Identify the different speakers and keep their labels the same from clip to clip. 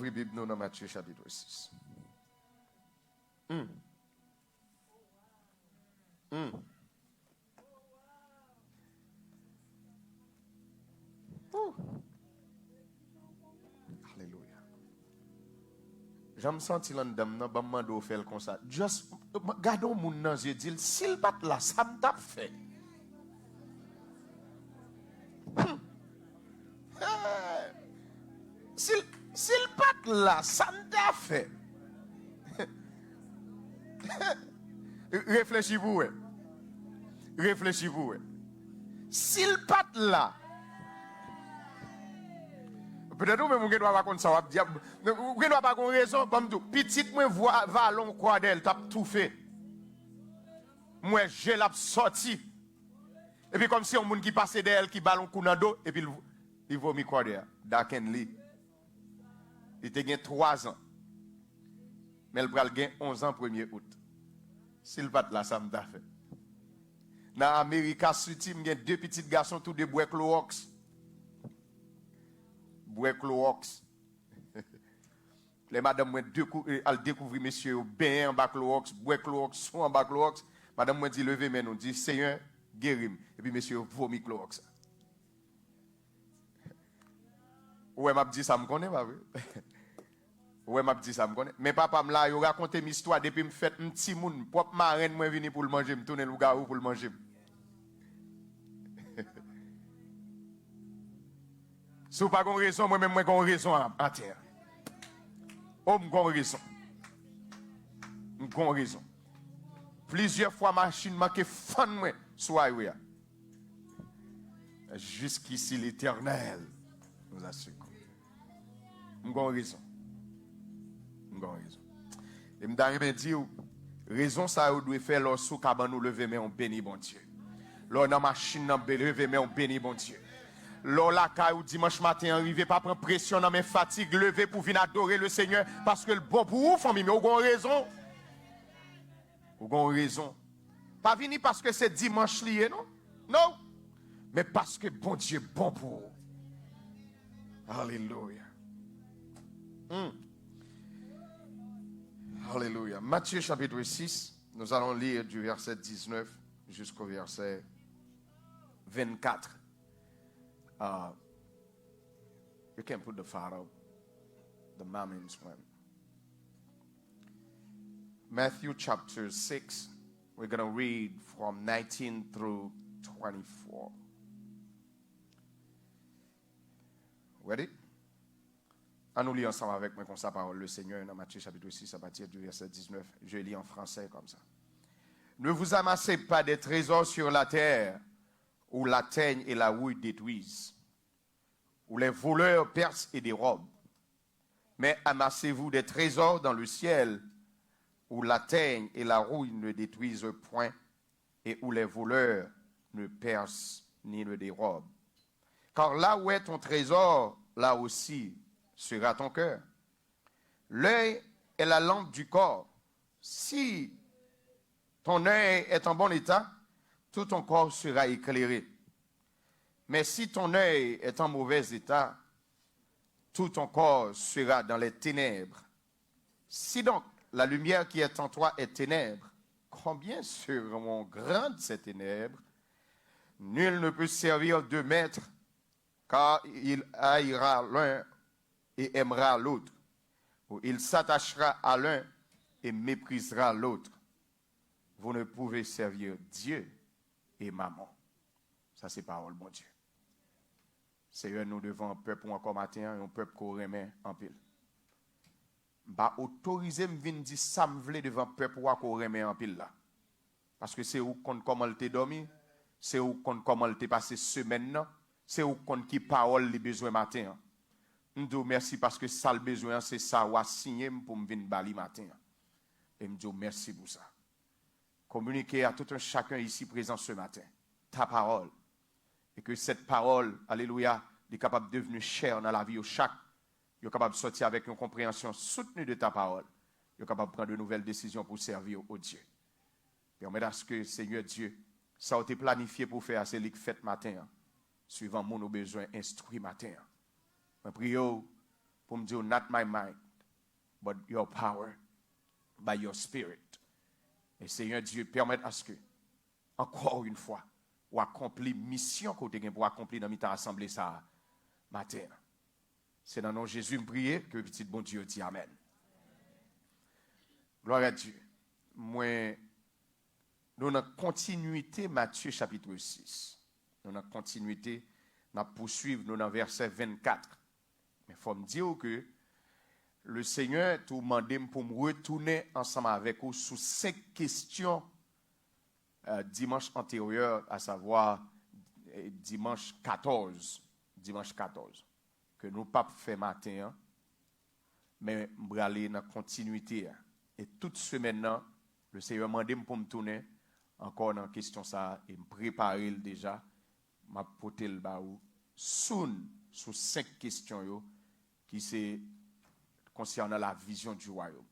Speaker 1: Ouvrez Bible nous dans Matthieu chapitre 6. Alléluia. J'aime sentir l'endam nan ba mando faire comme ça. Just gardons mon nan yeux dit s'il pas là ça me t'a fait. S'il pas là ça me t'a fait. Réfléchis-vous. Ouais. Réfléchis-vous. Ouais. S'il pas là peut-être même vous ne doit pas comme ça vous ne doit pas avoir raison comme tout petite moi voit valon quoi d'elle t'a tout fait moi j'ai l'a sorti et puis comme si un monde qui passait d'elle qui ballon coup dans dos et puis il vomit quoi d'elle Dakenli il était gain 3 ans mais il pral gain 11 ans 1er août s'il pas là ça me t'a fait dans Amérique Sud il y a 2 petits garçons tous de bois Clorox Clorox. Les madame moi elle découvrir monsieur ben en bas Clorox, Clorox, soit en bas Clorox, madame moi dit lever mais nous dit Seigneur guérim et puis monsieur vomi Clorox. Ouais m'a dit ça me connaît pas vrai. Ouais m'a dit ça me connaît mais papa me là il raconter une histoire depuis me fait un petit monde propre marraine moi venir pour le manger me tourner le gars pour le manger. Si vous n'avez pas de raison, moi-même, j'ai une raison en terre. Oh, j'ai une raison. J'ai une raison. Plusieurs fois, ma machine m'a fait fun, moi, soit jusqu'ici, l'Éternel nous a secouru. J'ai une raison. J'ai une raison. Et je me dis, raison, ça, vous devez faire lorsque nous lever, mais on bénit, bon Dieu. Lorsque la machine nous lever, mais on bénit, bon Dieu. Lola Kaou dimanche matin arrivé pas prendre pression dans mes fatigues lever pour venir adorer le Seigneur parce que le bon pour vous famille mais vous avez raison. Vous avez raison. Pas venir parce que c'est dimanche lié non. Non. Mais parce que bon Dieu est bon pour vous. Alléluia. Alléluia. Matthieu chapitre 6, nous allons lire du verset 19 jusqu'au verset 24. You can put the photo, the Mammons one. Matthew chapter 6, we're going to read from 19 through 24. Ready? À nous lire ensemble avec moi comme ça parole le Seigneur dans Matthieu chapitre 6 à partir du verset 19. Je lis en français comme ça. Ne vous amassez pas des trésors sur la terre où la teigne et la houille détruisent, où les voleurs percent et dérobent. Mais amassez-vous des trésors dans le ciel, où la teigne et la houille ne détruisent point, et où les voleurs ne percent ni ne dérobent. Car là où est ton trésor, là aussi sera ton cœur. L'œil est la lampe du corps. Si ton œil est en bon état, tout ton corps sera éclairé. Mais si ton œil est en mauvais état, tout ton corps sera dans les ténèbres. Si donc la lumière qui est en toi est ténèbres, combien seront grandes ces ténèbres? Nul ne peut servir deux maîtres, car il haïra l'un et aimera l'autre, ou il s'attachera à l'un et méprisera l'autre. Vous ne pouvez servir Dieu et maman. Ça, c'est parole, mon Dieu. Seigneur, nous devons un peuple encore matin, un peuple qu'on remet en pile. Bah, autoriser me venir dire ça me vle devant un peuple qu'on remet en pile là. Parce que c'est où qu'on comment il t'est dormi, c'est où qu'on comment il t'est passé semaine là, c'est où qu'on qui parole les besoins matin. Nous disons merci parce que ça le besoin, c'est ça ou a signé pour me venir bali matin. Et me disons merci pour ça. Communiquer à tout un chacun ici présent ce matin ta parole. Et que cette parole, alléluia, est capable de devenir chère dans la vie de chaque. Il est capable de sortir avec une compréhension soutenue de ta parole. Il est capable de prendre de nouvelles décisions pour servir au Dieu. Permettez à ce que, Seigneur Dieu, ça a été planifié pour faire c'est ce fait matin, suivant mon besoin instruit matin. Je prie pour me dire, not my mind, but your power, by your spirit. Et Seigneur Dieu, permette à ce que, encore une fois, ou accomplir mission que vous pour accomplir dans notre assemblée ça matin. C'est dans le nom de Jésus me prier que petit bon Dieu dit amen. Gloire à Dieu. Moi, nous avons continuité Matthieu chapitre 6. Nous avons continuité, nous poursuivre nous dans verset 24. Mais il faut me dire que le Seigneur t'a demandé pour me retourner ensemble avec vous sur 5 questions dimanche antérieur, à savoir dimanche 14. Dimanche 14. Que nous pas fait matin, hein, mais nous allons aller dans la continuité. Et toute semaine, le Seigneur m'a demandé pour me tourner encore dans la question ça et me préparer déjà. M'a porté le baou soon sur 5 questions qui c'est concernant la vision du royaume.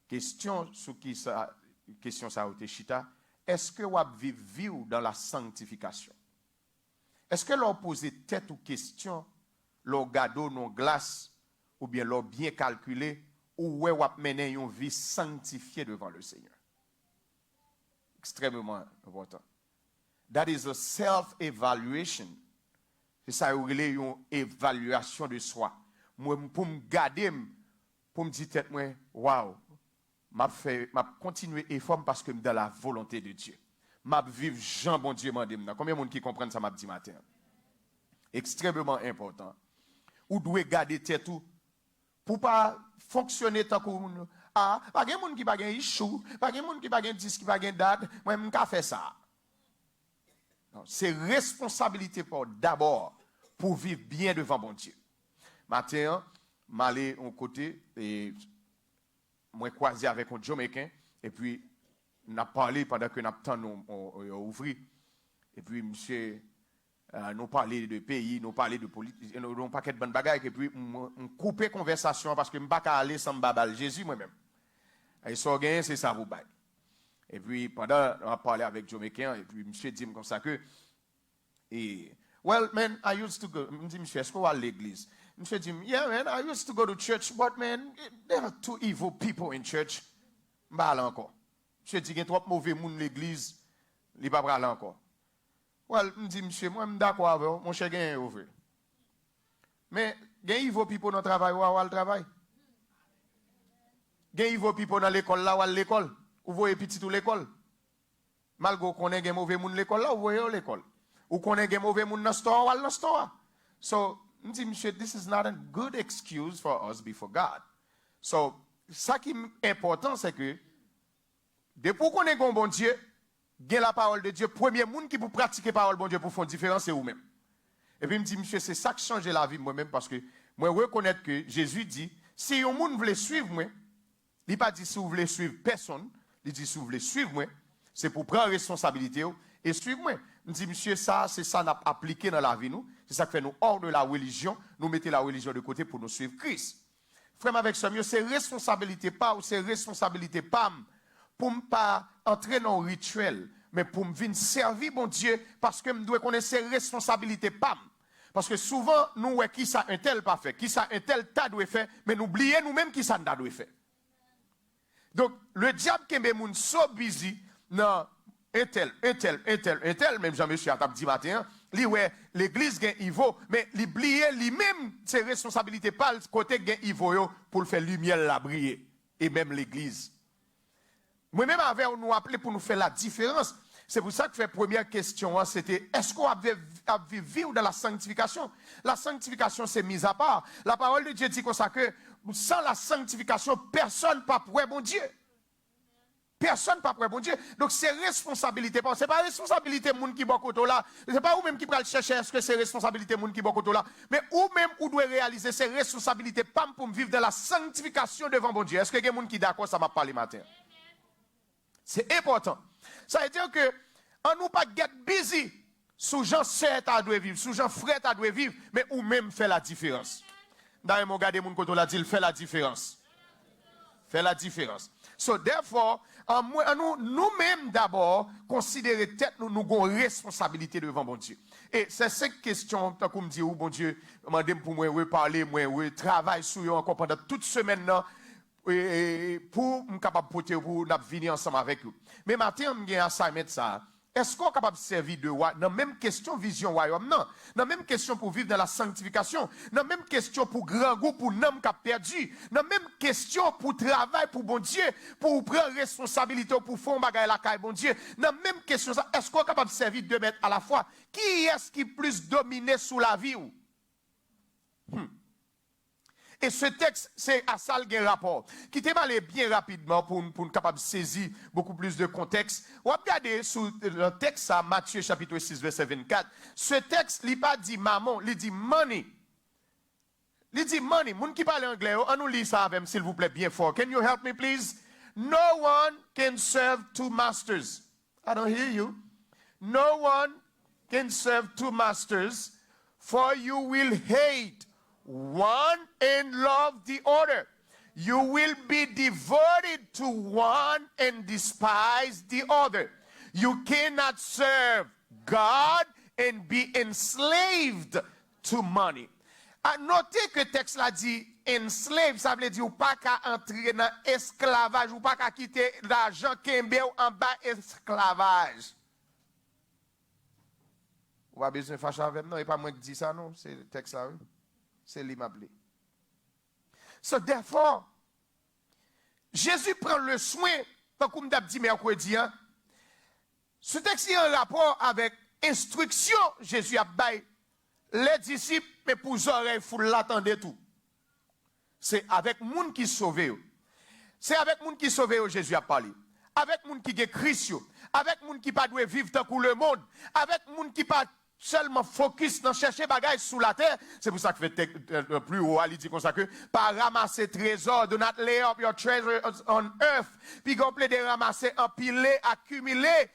Speaker 1: Question sur qui ça question ça a chita, est-ce que vous vivez dans la sanctification? Est-ce que l'on pose tête ou question, l'on garde nos glaces ou bien l'on bien calculé ou vous mener une vie sanctifiée devant le Seigneur? Extrêmement important. That is a self-evaluation. C'est ça, une évaluation de soi. Moi, pour me garder, pour me dire tête, moi, waouh, m'a continué effort parce que je suis dans la volonté de Dieu. M'a vivre Jean bon Dieu m'a dit. Combien de monde qui comprennent ça m'a dit matin? Extrêmement important. Ou doit garder tête tout pour pas fonctionner tant que pas de monde qui pas gain issue, pas de monde qui pas gain disque, qui pas gain date, moi m'ka faire ça. C'est responsabilité pour d'abord pour vivre bien devant bon Dieu. Matin, m'aller au côté et moi croisé avec un Jamaïcain et puis n'a parlé pendant que n'a temps nous ouvrir et puis monsieur nous parler de pays, nous parler de politique, nous paquet de bonnes bagages et puis on couper conversation parce que m'pas ka aller sans babal Jésus moi-même. Et ça gain c'est ça vous bail. Et puis pendant on a parlé avec Jamaïcain et puis monsieur dit comme ça que well man I used to go me dit monsieur est-ce qu'on va à l'église? Monsieur dit yeah man I used to go to church but man there are two evil people in church. M'pa aller encore. Monsieur dit qu'il y a trop mauvais monde l'église, il pas aller encore. Well, me dit monsieur moi me d'accord avec vous, mon cher gain ouvert. Mais gain evil people dans travail ou à le travail. Gain evil people dans l'école là ou à l'école. Ou voyez petit ou l'école. Malgré qu'on ait gain mauvais monde l'école là ou voyez l'école. Ou qu'on ait gain mauvais monde dans store ou à dans store. So, me dit monsieur this is not a good excuse for us before God. So, ça qui est important c'est que depuis qu'on est bon Dieu, gain la parole de Dieu, premier monde qui pour pratiquer la parole de Dieu pour faire une différence c'est vous-même. Et puis il me dit monsieur c'est ça qui change la vie moi-même parce que moi reconnaître que Jésus dit si un monde veut suivre moi, il pas dit si vous voulez suivre personne, il dit si vous voulez suivre moi, c'est pour prendre responsabilité et suivre moi. Il me dit monsieur ça c'est ça n'a appliqué dans la vie nous, c'est ça qui fait nous hors de la religion, nous mettons la religion de côté pour nous suivre Christ. Frère avec ça c'est responsabilité pas ou c'est responsabilité pas pour ne pas entrer dans le rituel, mais pour me venir servir mon Dieu, parce que je dois connaître ses responsabilités. Parce que souvent, nous, qui ça un tel pas fait, qui ça un tel tas doit faire, mais nous oublions nous-mêmes qui ça n'a doit faire. Donc, le diable qui est moun so busy, non, un tel, même Jean-Michel a dit matin, l'église gagne Ivo, mais l'oublier lui-même ses responsabilités, pas le côté gagne Ivo pour le faire lumière la briller, et même l'église. Moi-même, avec nous appelé pour nous faire la différence. C'est pour ça que la première question, c'était est-ce qu'on a vivre dans la sanctification? La sanctification, c'est mise à part. La parole de Dieu dit comme ça que sans la sanctification, personne ne peut voir bon Dieu. Personne ne peut voir bon Dieu. Donc, c'est responsabilité. Ce n'est pas responsabilité de monde qui est côté là. Ce n'est pas vous-même qui peut chercher est-ce que c'est responsabilité de monde qui est côté là. Mais vous-même, vous devez réaliser ces responsabilités pour vivre dans la sanctification devant bon Dieu. Est-ce que il y a des gens qui d'accord ça m'a parlé matin? C'est important. Ça veut dire que on nous pas get busy sous Jean sœur à doit vivre, sous Jean frère à doit vivre, mais ou même fait la différence. D'ailleurs mon gars mon côté là dit il fait la différence. Fait la différence. So therefore, Nous-mêmes d'abord, considérer tête, nous avons responsabilité devant bon Dieu. Et c'est cette question, tant qu'on me dit, oh bon Dieu, demandez pour moi, parler, moi, travailler sur eux encore pendant toute semaine là, pour me capable porter pour nous venir ensemble avec eux. Mais matin, on a un assignment ça. Est-ce qu'on est capable de servir de roi? Dans la même question, vision royaume, non. Dans la même question pour vivre dans la sanctification. Dans la même question pour grand goût, pour l'homme qui a perdu. Dans la même question pour travail, pour bon Dieu, pour prendre responsabilité, pour faire un bagage la caille, bon Dieu. Dans la même question, est-ce qu'on est capable de servir 2 mètres à la fois? Qui est-ce qui est plus dominé sous la vie? Et ce texte, c'est à ça le rapport. Qui t'est allé bien rapidement pour nous capable de saisir beaucoup plus de contexte. On va regarder sur le texte à Matthieu chapitre 6, verset 24. Ce texte, il pas dit maman, il dit money. Il dit money. Moun qui parle anglais, on nous lit ça avec, s'il vous plaît, bien fort. Can you help me, please? No one can serve 2 masters. I don't hear you. No one can serve 2 masters, for you will hate one and love the other. You will be devoted to one and despise the other. You cannot serve God and be enslaved to money. Notez que le texte là dit enslaved, ça veut dire ou pas qu'à entrer dans esclavage, ou pas qu'à quitter l'argent kembe ou en bas esclavage. Ou pas besoin de fâcher avec moi, et pas moi qui dis ça non, c'est le texte là, oui. C'est l'immeuble. So therefore, Jésus prend le soin, comme d'hab dit mercredi, hein, ce texte est en rapport avec instruction, Jésus a baillé les disciples, mais pour oreilles, il faut l'attendre tout. C'est avec moun qui sauvé. C'est avec moun qui sauvé Jésus a parlé. Avec moun qui est Christ, avec moun qui pas doit vivre tant que le monde, avec moun qui pas seulement focus dans chercher bagages sous la terre. C'est pour ça que fait plus haut, il dit comme ça que par ramasser trésor, do not lay up your treasure on earth, puis complet de ramasser, empiler, accumuler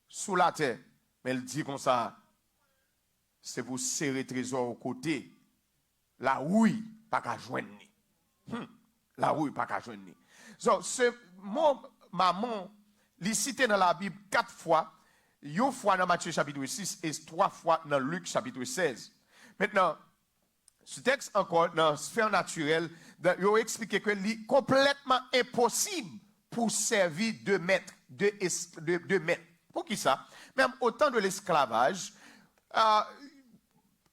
Speaker 1: sous la terre. Mais il dit comme ça, c'est pour serrer trésor au côté. La rouille, pas qu'à joindre. La rouille, pas qu'à joindre. So, ce mot, maman, il cité dans la Bible 4 fois. Une fois dans Matthieu chapitre 6 et 3 fois dans Luc chapitre 16. Maintenant, ce texte encore, dans la sphère naturelle, il a expliqué que c'est complètement impossible pour servir 2 maîtres. Deux maîtres. Pour qui ça? Même au temps de l'esclavage,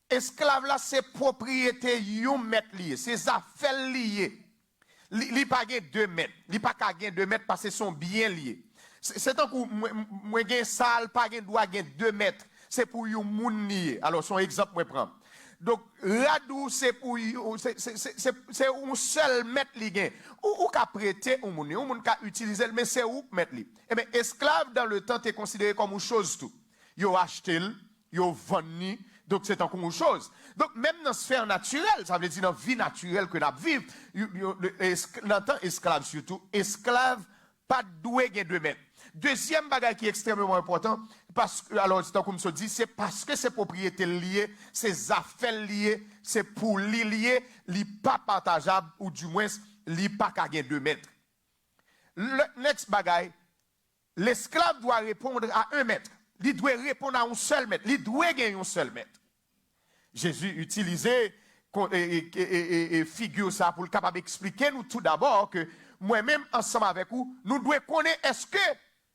Speaker 1: esclave là, c'est propriété d'un maître lié, c'est affaires liées. Il n'y a pas 2 mètres. Il n'y a pas 2 mètres parce qu'ils sont bien liés. C'est tant que moi j'ai salle pas gen doit gen 2 mètres, c'est pour yon moun lié. Alors son exemple moi prend. Donc radou c'est pour c'est un seul mètre li gen. Ou ka prêter un moun ka utiliser mais c'est ou mettre li. Eh bien esclave dans le temps est considéré comme une chose tout. Yo acheté, yo vendu, donc c'est encore une chose. Donc même dans la sphère naturelle, ça veut dire dans la vie naturelle que nous vivons, dans le temps esclave surtout, esclave pas doué gen 2 mètres. Deuxième bagage qui est extrêmement important, parce que, alors, c'est comme je dis, c'est parce que ces propriétés liées, ces affaires liées, c'est pour les lier, les pas partageables, ou du moins, les pas qu'à 2 mètres. Le next bagage, l'esclave doit répondre à 1 mètre. Il doit répondre à un seul mètre. Il doit gagner un seul mètre. Jésus utilisait et figure ça pour le capable d'expliquer nous tout d'abord que moi-même, ensemble avec vous, nous devons connaître est-ce que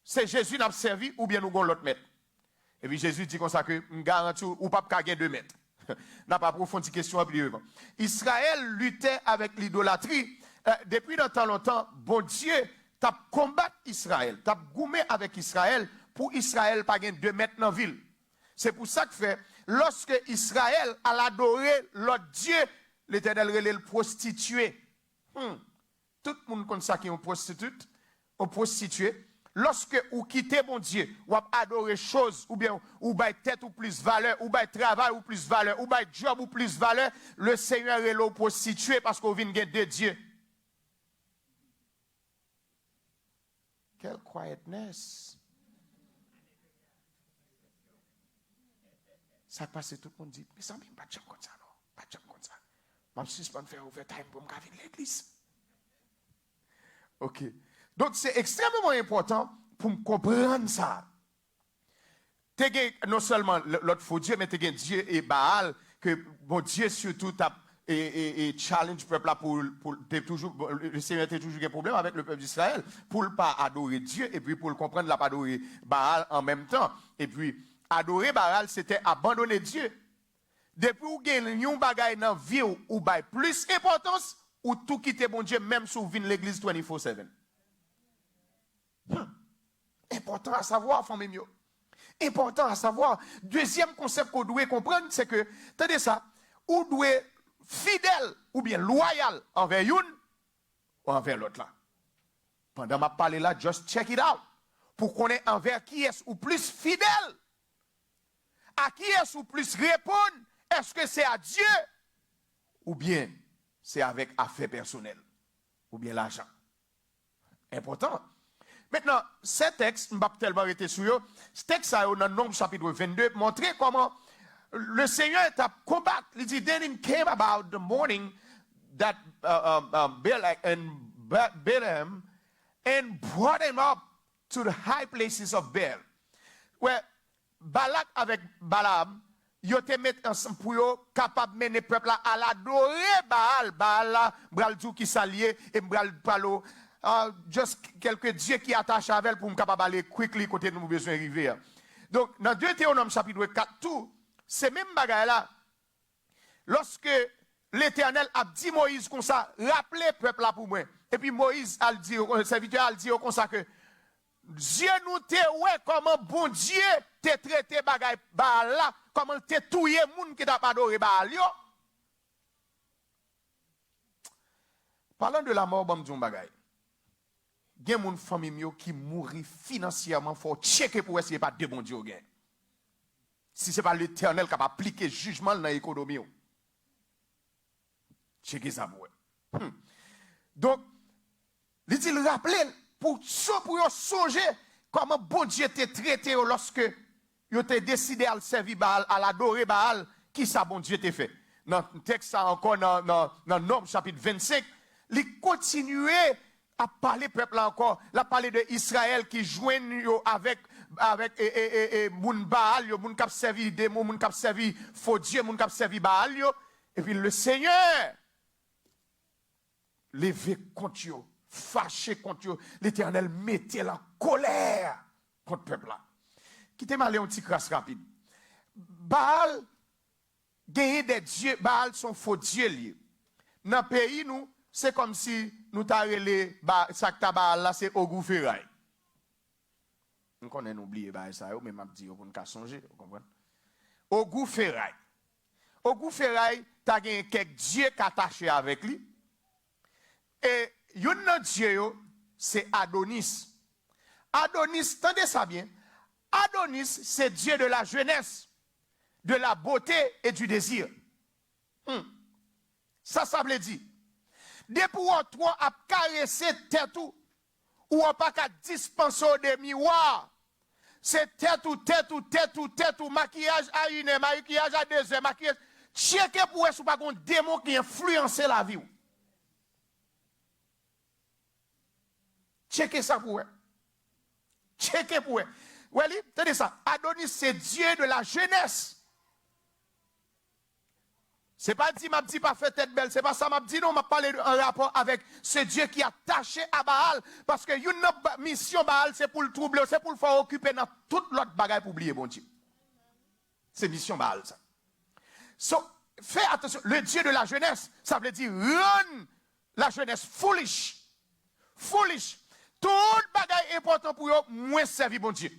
Speaker 1: c'est Jésus qui nous a servi ou bien nous avons l'autre maître. Et puis Jésus dit comme ça que je garantis ou pas gagner 2 mètres. N'a pas approfondi question plus devant. Israël luttait avec l'idolâtrie. Depuis longtemps, bon Dieu t'a combattu Israël, t'a goumé avec Israël pour Israël pas gagner 2 mètres dans la ville. C'est pour ça que fait, lorsque Israël a adoré l'autre Dieu, l'Éternel relève le prostitué. Tout le monde comme ça qui est une prostitute, une prostituée. Lorsque vous quittez mon Dieu, vous adorez choses, ou bien ou bail tête ou plus valeur, ou bail travail ou plus valeur, ou bail job ou plus valeur, le Seigneur est là pour situer parce qu'on vient de Dieu. Quelle quietness. Ça passe, tout le monde dit, mais ça ne pas de gens comme ça, non? Pas de gens comme ça. Je vais suspendre faire overtime pour me venir à l'église. Ok. Donc, c'est extrêmement important pour me comprendre ça. Non seulement l'autre faux Dieu, mais Dieu et Baal, que bon Dieu surtout et challenge le peuple là pour toujours, le Seigneur a toujours un problème avec le peuple d'Israël, pour ne pas adorer Dieu, et puis pour le comprendre, il pas adorer Baal en même temps. Et puis, adorer Baal, c'était abandonner Dieu. Depuis où gagne un bagay dans la vie ou bail plus importance, ou tout quitter bon Dieu, même si vous venez l'église 24/7. Important à savoir, famille mieux. Important à savoir. Deuxième concept qu'on doit comprendre, c'est que, attendez ça, ou doit fidèle ou bien loyal envers une ou envers l'autre là. Pendant ma parler là, just check it out. Pour qu'on ait envers qui est ou plus fidèle. À qui est ou plus répondre. Est-ce que c'est à Dieu ou bien c'est avec affaires personnelles ou bien l'argent? Important. Maintenant, ce texte, je ne vais pas tellement arrêter sur eux. Ce texte, dans Nombre chapitre 22, montrer comment le Seigneur est à combattre. Il dit, then it came about the morning that Balak and Balaam and brought him up to the high places of Baal. Where Balak avec Balaam, ils te mettent ensemble pour eux capable mener le peuple à l'adorer Baal. Baal là, bral tout qui s'allier et bral palo. Juste quelques dieux qui attachent avec elle pour me capable aller quickly côté nous besoin arriver. Donc dans Deutéronome chapitre 4 tout, c'est même bagaille là. Lorsque l'Éternel a dit Moïse comme ça, rappelez peuple là pour moi. Et puis Moïse a dit, le serviteur a dit comme ça que Dieu nous te ouais comment bon Dieu te traité bagaille Baal là, comment te touyer moun qui t'a pas adoré Baal yo. Parlant de la mort bon Dieu bagaille. Il y a des familles qui mourent financièrement, il faut checker pour essayer pas de bon Dieu. Si ce n'est pas l'Éternel qui a appliqué jugement dans l'économie. Checker ça pour eux. Donc, il dit rappeler pour songer comment bon Dieu t'a traité lorsque il a décidé à servir Baal, à l'adorer Baal, qui ça bon Dieu t'a fait. Dans le texte encore dans Nombre chapitre 25, il continuait à parler peuple encore, il a parlé de Israël qui joignent avec moun Baal, moun k'ap servi démon, moun k'ap servi faux Dieu, moun k'ap servi Baal yo, et puis le Seigneur levé contre eux, fâché contre eux, l'Éternel mettait la colère contre le peuple là. Quittez moi aller un petit crasse rapide. Baal gagner des dieux, Baal sont faux dieux liés. Dans le pays nous c'est comme si nous t'arrêlons, ça Baal là, c'est Ogou Ferraille. Nous connaissons oublié ça, mais m'a dit pour nous songer, vous comprenez? Ogou Ferraille. Ogou Ferraille, tu as quelques dieux qui attachés avec lui. Et un dieu, c'est Adonis. Adonis, tendez ça bien. Adonis, c'est Dieu de la jeunesse, de la beauté et du désir. Ça veut dire. Depuis où toi a caressé tête ou pas qu'à dispenser des miroirs. C'est tête ou, maquillage à 1 heure, maquillage à 2 heures, maquillage. Checker pour est-ce pas un démon qui influence la vie. Checker ça pour eux. Checker pour eux. Oui, tenez ça. Adonis, c'est Dieu de la jeunesse. C'est pas dit, m'a dit pas fait tête belle, c'est pas ça, m'a dit non, m'a parlé en rapport avec ce Dieu qui est attaché à Baal, parce que une mission Baal, c'est pour le troubler, c'est pour le faire occuper dans toute l'autre bagaille pour oublier bon Dieu. C'est mission Baal, ça. So, fais attention, le Dieu de la jeunesse, ça veut dire run la jeunesse foolish. Foolish. Tout bagaille important pour eux, moins servi bon Dieu.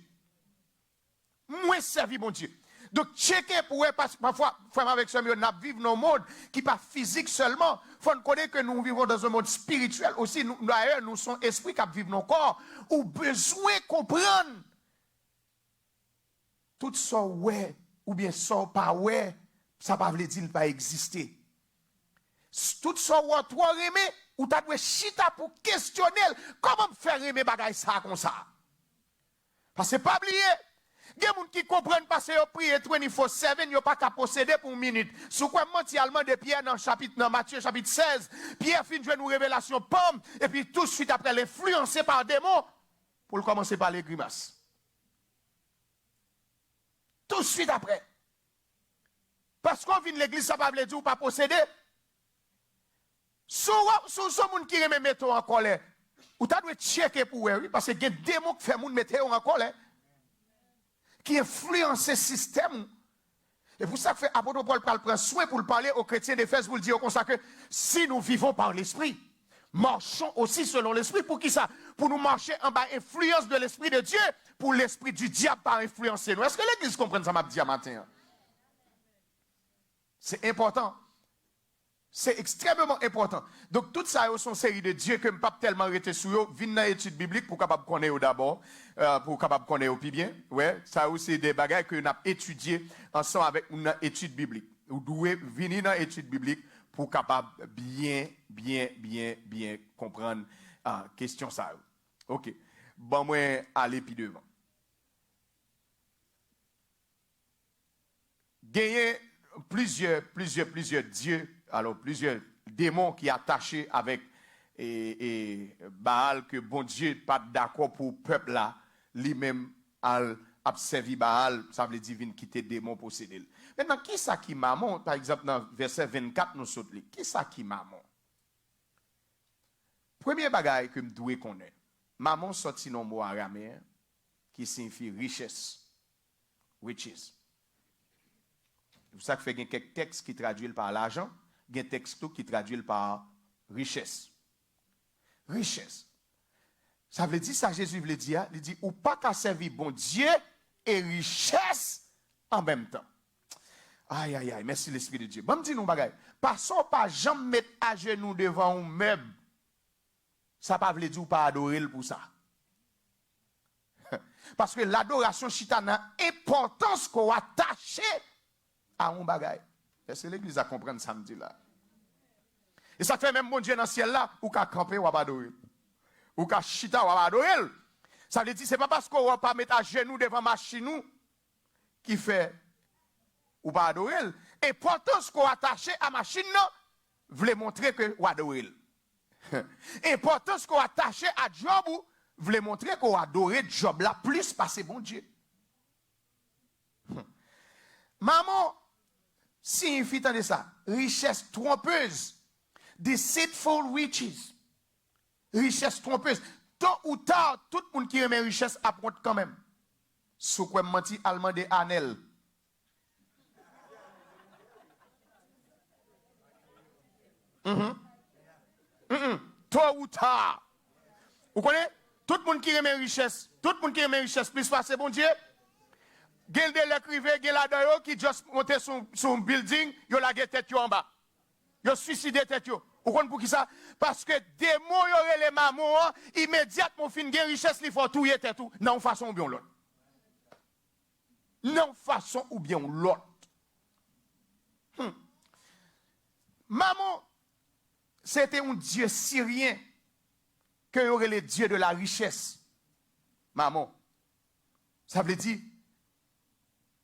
Speaker 1: Moins servi bon Dieu. Donc, checker pour eux, parce que parfois, frère avec ce nous vivons dans un monde qui n'est pas physique seulement. Il faut connaître que nous vivons dans un monde spirituel aussi. D'ailleurs, nous sommes esprits qui vivent dans nos corps. Ou besoin de comprendre tout ça, ouais, ou bien ça, pas ouais, ça ne veut pas dire pas exister. Tout ça, ouais, toi, aimer, ou tu dois chita pour questionner comment faire aimer bagaille ça comme ça. Parce que pas oublier. Il y a des gens qui comprennent parce que ils prient 24/7, ils n'ont pas qu'à posséder pour une minute. Sous quoi menti allemand de Pierre dans Matthieu chapitre 16, Pierre finit de nous révélation pomme, et puis tout de suite après l'influencé par des mots, pour commencer par les grimaces. Tout de suite après. Parce qu'on vient de l'église, ça ne veut pas dire ou pas posséder. Sous ce monde qui remet mettre en colère, ou tu dois checker pour eux, parce que il y a des démons qui font mettre en colère, qui influencent le système. Et pour ça que l'apôtre Paul prend soin pour parler aux chrétiens d'Éphèse, pour le dire comme ça que si nous vivons par l'esprit, marchons aussi selon l'esprit. Pour qui ça? Pour nous marcher en bas influence de l'esprit de Dieu, pour l'esprit du diable pas influencer nous. Est-ce que l'église comprend ça m'a dit matin? C'est important. C'est extrêmement important. Donc, tout ça, sont série de Dieu que je ne peux pas tellement arrêter sur eux. Viens dans l'étude biblique pour capable connaître d'abord, pour capable connaître plus bien. Ouais, ça aussi des bagages que nous avons étudié ensemble avec une étude biblique. Vous devez venir dans l'étude biblique pour capable bien comprendre la question ça. OK. Bon, moi, aller puis devant. Gagner plusieurs dieux, alors plusieurs démons qui attachés avec Baal, que bon Dieu pas d'accord pour le peuple là, lui-même a servi Baal, ça veut dire qu'il quitter démons possédés. Maintenant, qui ça qui maman, par exemple dans verset 24 nous saute li, qui ça qui maman? Premier bagage que me dois connaître. Maman sorti dans mot araméen qui signifie richesse. Riches. C'est pour ça que fait quelques textes qui traduisent par l'argent, il y a des textes qui traduisent par richesse. Richesse. Ça veut dire ça, Jésus veut dire, il dit, ou pas qu'à servir bon Dieu et richesse en même temps. Aïe, merci l'Esprit de Dieu. Bon, dis nous bagaille. Passons pas jamais mettre à genoux devant un meuble. Ça ne veut pas dire ou pas adorer pour ça. Parce que l'adoration chitana a importance qu'on attache à un bagaille. Est-ce que l'église a compris samedi là? Et ça fait même mon Dieu dans le ciel là, ou qu'à camper ou à adorer. Ou qu'à chita ou à adorer. Ça veut dire, c'est pas parce qu'on va pas mettre à genoux devant machine qui fait ou pas adorer. Importance qu'on attache à machine là, voulait montrer que ou adorer. Importance qu'on attache à job ou voulait montrer qu'on adore job là plus parce que bon Dieu. Maman signifie de ça, richesse trompeuse, deceitful riches. Richesse trompeuse. Tôt ou tard, tout le monde qui aime richesse apprend quand même. Sous quoi menti allemand de Anel. Tôt ou tard. Vous connaissez? Tout le monde qui aime richesse, plus face bon Dieu. Gel de l'écrivain, gel là qui juste monté sur un building, yo la tête en bas. Yo suicidé tête yo. Vous comprenez pour qui ça? Parce que des mots yo les mamans immédiatement fin gen richesse li faut tout tête tout. Non façon ou bien l'autre. Non façon ou bien l'autre. Maman c'était un dieu syrien que y aurait le dieu de la richesse. Maman. Ça veut dire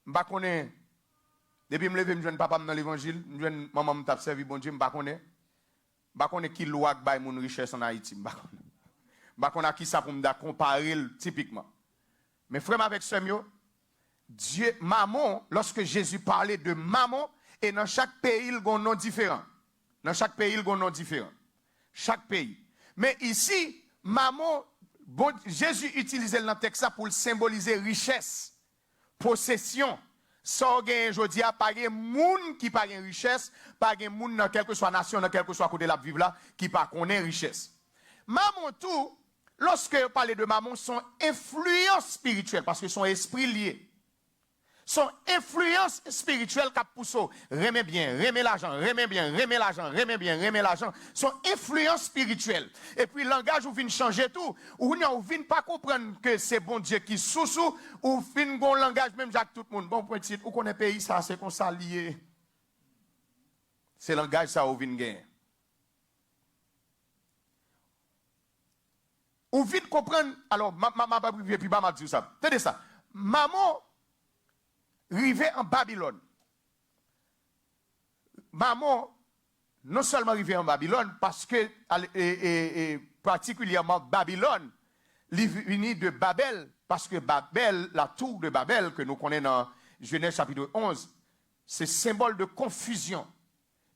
Speaker 1: m'pa connais depuis me lever me joindre papa dans l'évangile, me joindre maman me t'a servi bon Dieu, m'pa connais qui loi bail mon richesse en Haïti, m'pa connais qui ça pour me comparer typiquement. Mais frère avec sœur Dieu maman, lorsque Jésus parlait de maman, et dans chaque pays il y a un nom différent. Dans chaque pays il y a un nom différent. Chaque pays. Mais ici maman, bon, Jésus utilisait le texte pour symboliser richesse. Possession, ça gagne aujourd'hui pas de monde qui pas de richesse, pas de monde dans quelque soit nation, dans quelque soit côté la vivre là qui pas connaît richesse. Maman tout, lorsque vous parlez de maman, son influence spirituelle parce que son esprit lié. Son influence spirituelle qui pousse, remets bien, remets l'argent, remets bien, remets l'argent, remets bien, remets l'argent. Son influence spirituelle. Et puis, le langage, vous venez changer tout. Ou ne venez pas comprendre que c'est bon Dieu qui sous-sous, ou venez un langage, même Jacques tout le monde. Bon, petit, ou qu'on est pays, ça, c'est qu'on s'allie. C'est le langage, ça, ou venez gagner. Ou venez comprendre, alors, ma privé, puis m'a dit ça. Tenez ça. Maman, rivé en Babylone. Maman, non seulement rivé en Babylone, parce que, particulièrement Babylone, venu de Babel, parce que Babel, la tour de Babel que nous connaissons dans Genèse chapitre 11, c'est symbole de confusion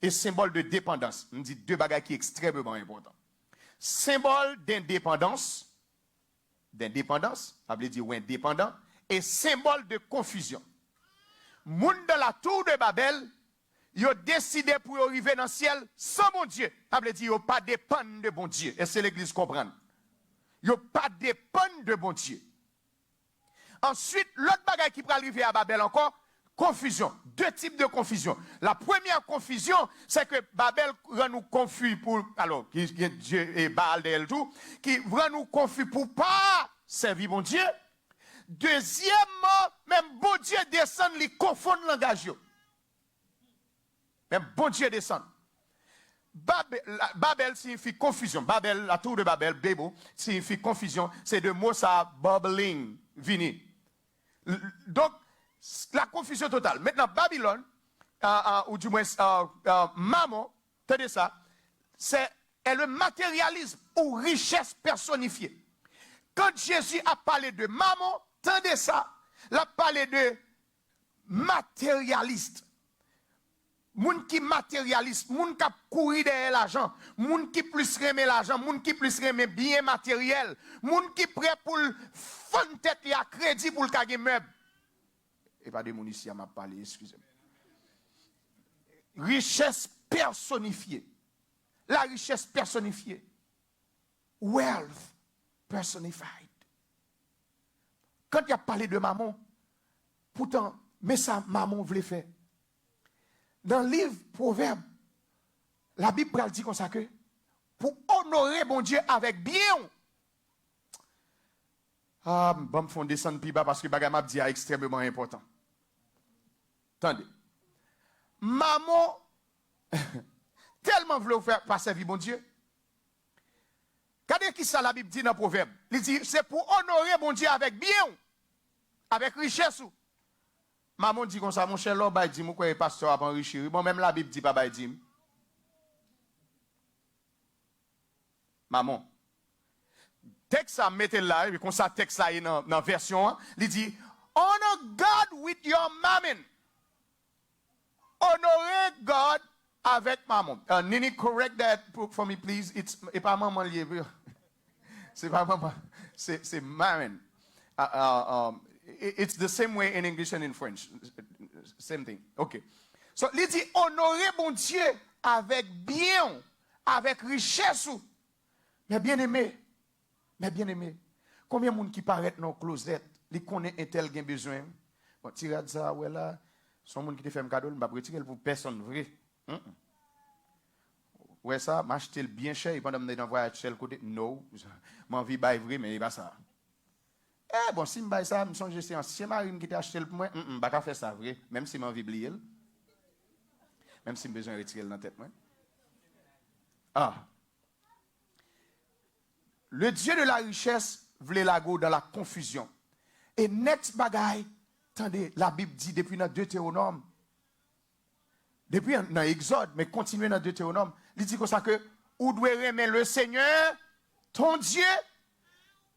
Speaker 1: et symbole de dépendance. On dit deux bagages qui sont extrêmement importants. Symbole d'indépendance, ça veut dire ou indépendant, et symbole de confusion. Moun dans la tour de Babel, ils ont décidé pour arriver dans le ciel sans bon Dieu. Ça veut dire qu'ils n'ont pas dépendre de bon Dieu. Et c'est l'église comprendre. Ils n'ont pas dépendre de bon Dieu. Ensuite, l'autre bagaille qui peut arriver à Babel encore, confusion. Deux types de confusion. La première confusion, c'est que Babel rend nous confus pour, alors, Dieu et Baal et tout, qui rend nous confus pour pas servir bon Dieu. Deuxièmement, même bon Dieu descend, il confond le langage. Même bon Dieu descend. Babel signifie confusion. Babel, la tour de Babel, Bébo, signifie confusion. C'est de mots ça, bubbling, vini. Donc, la confusion totale. Maintenant, Babylone, ou du moins Mammon, tenez ça, c'est le matérialisme ou richesse personnifiée. Quand Jésus a parlé de Mammon, tenez ça, il a parlé de matérialiste. Moun qui matérialiste, moun qui courir derrière l'argent, moun qui plus remet l'argent, moun qui plus remet bien matériel, moun qui prêt pour fond tête et à crédit pour le caguer meuble. Et pas de moun ici à m'a parlé, excusez-moi. Richesse personnifiée. La richesse personnifiée. Wealth personified. Quand il a parlé de maman, pourtant, mais ça, maman voulait faire. Dans le livre Proverbe, la Bible dit comme ça que pour honorer bon Dieu avec bien. Ah, bon, me font descendre plus bas parce que bagay m'a dit est extrêmement important. Attendez. Maman, tellement voulait faire pas servir bon Dieu. Regardez qui ça la Bible dit dans Proverbe. Il dit c'est pour honorer bon Dieu avec bien, avec richesse. Maman dit comme ça, mon cher l'homme, il dit, moi, quoi, pasteur a enrichi. Bon, même la Bible dit, pas, il dit. Maman. Texte ça, mettez là, et puis comme ça, texte ça, dans la version, il dit, honor God with your mammon. Honorer God avec maman. Nini, correct that for me, please. C'est pas maman lié. C'est pas maman. C'est mammon. It's the same way in English and in French. Same thing. OK. So, il dit honorer bon Dieu avec bien, avec richesse. Mais bien aimé, combien de monde qui paraît dans le closet, il connaît un tel qui a besoin. Bon, tirer ça, ouais là, son monde qui te fait un cadeau, il va retirer pour personne vrai. Ouais ça, m'acheter bien cher, et pendant que je suis dans le voyage cher côté, non, mon vie est vrai, mais il va ça. Eh bon, si je fais ça, je me songe que c'est un ancien mari qui t'a acheté pour moi, je ne vais pas faire ça vrai, même si j'ai envie de oublier, même si j'ai besoin de retirer dans la tête. Ah. Le Dieu de la richesse voulait la go dans la confusion. Et next bagaille, attendez, la Bible dit depuis dans Deutéronome, depuis dans Exode, mais continuez dans Deutéronome, il dit comme ça que, ou doit aimer le Seigneur, ton Dieu,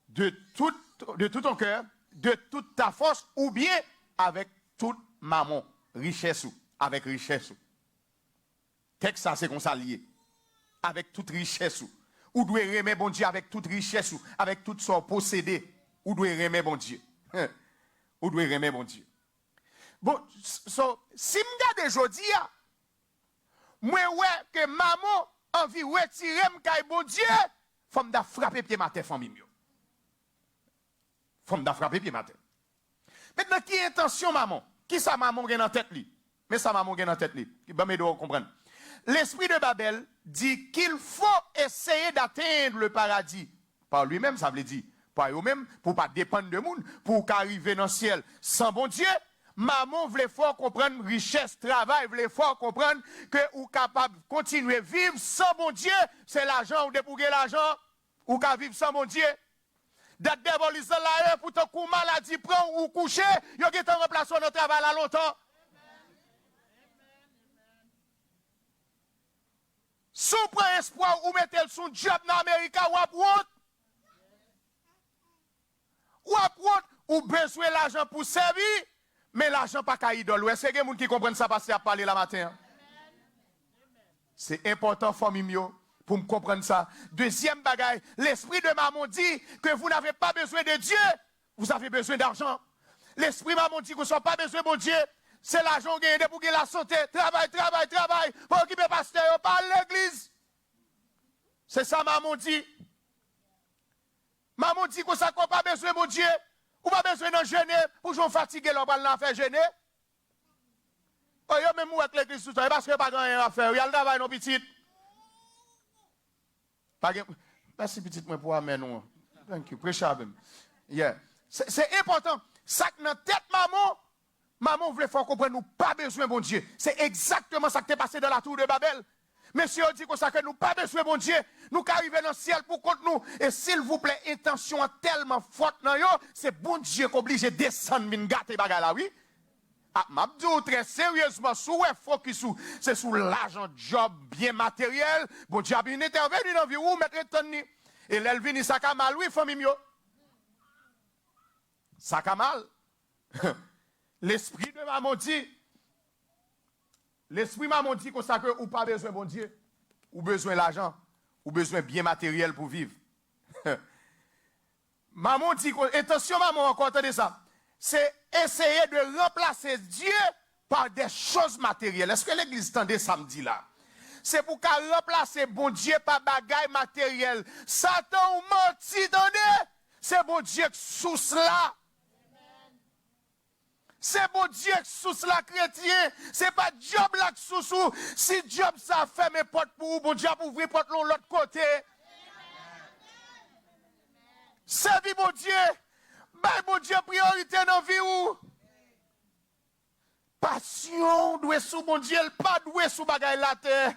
Speaker 1: de tout ton cœur, de toute ta force, ou bien avec toute maman, richesse ou, avec richesse ou. Texte ça, c'est comme ça lié. Avec toute richesse ou. Ou doit aimer bon Dieu avec toute richesse ou, avec tout son possédé. Ou doit aimer bon Dieu. Ou doit aimer bon Dieu. Bon, so, si m'gade jodi a, moi ouais que maman envie retirer m'kay bon Dieu, faut m'da frapper pied matin famille yo. Faut m'da frapper pied matin. Maintenant qui intention maman? Qui ça maman gen en tête li? Mais ça maman gen en tête li. Qui ba m'aider comprendre. L'esprit de Babel dit qu'il faut essayer d'atteindre le paradis par lui-même, ça veut dire par eux-mêmes, pour pas dépendre de monde, pour qu'arriver dans le ciel sans bon Dieu. Maman voulait fort comprendre richesse, travail, voulait fort comprendre que ou capable de continuer à vivre sans bon Dieu, c'est l'argent ou dépouiller l'argent, ou qu'à vivre sans bon Dieu. That devil is a liar. Pour ton coup maladie prend ou coucher, yo qui t'en remplace notre travail à longtemps. Sous prend espoir ou mettez son job dans l'Amérique ou besoin l'argent pour servir, mais l'argent pas qu'à idole. Est-ce que vous qui comprennent ça parce que parler la matin? C'est important, famille, pour me comprendre ça. Deuxième bagaille, l'esprit de maman dit que vous n'avez pas besoin de Dieu, vous avez besoin d'argent. L'esprit de maman dit que vous n'avez pas besoin de Dieu, c'est l'argent gagné pour gagner la santé. Travail, pour occuper pasteur, parle l'église. C'est ça, maman dit. Maman dit que ça n'a pas besoin de Dieu, ou pas besoin de gêner, pour que je fatigué, on va faire gêner. Yo même avec l'église tout le temps, parce que pas grand rien à faire. Il y a le travail, nos petites. Merci, petite, moi, pour amener nous. Thank you. Prêche à même. Yeah. C'est important. Ça que dans la tête, maman voulait faire comprendre, nous pas besoin de bon Dieu. C'est exactement ça qui est passé dans la tour de Babel. Monsieur dit que nous pas besoin de bon Dieu. Nous arrivons dans le ciel pour contre nous. Et s'il vous plaît, intention tellement forte, c'est bon Dieu qui oblige de descendre, de gâter bagay là, oui. Ah, m'abdou très sérieusement, c'est sous l'argent, job, bien matériel. Bon Dieu a bien intervenu dans la vie où mettre tenni. Et l'elvini ça a mal, oui, famille mio. Ça a mal. L'esprit de maman dit. L'esprit maman dit qu'on sait ou pas besoin de bon Dieu, ou besoin d'argent, ou besoin de bien matériel pour vivre. Maman dit, attention maman, encore entendez ça. C'est essayer de remplacer Dieu par des choses matérielles. Est-ce que l'église tendait samedi là? C'est pour qu'elle remplacer bon Dieu par bagaille matériel. Satan ou menti, c'est bon Dieu qui sous cela. C'est bon Dieu qui sous la chrétien. C'est pas Job là qui sous. Si Job ça fait mes portes pour bon Dieu pour ouvrir porte l'autre côté. Servi bon Dieu. Bah bon Dieu priorité dans la vie ou. Passion doué sous bon Dieu, pas doué sous bagaille la terre.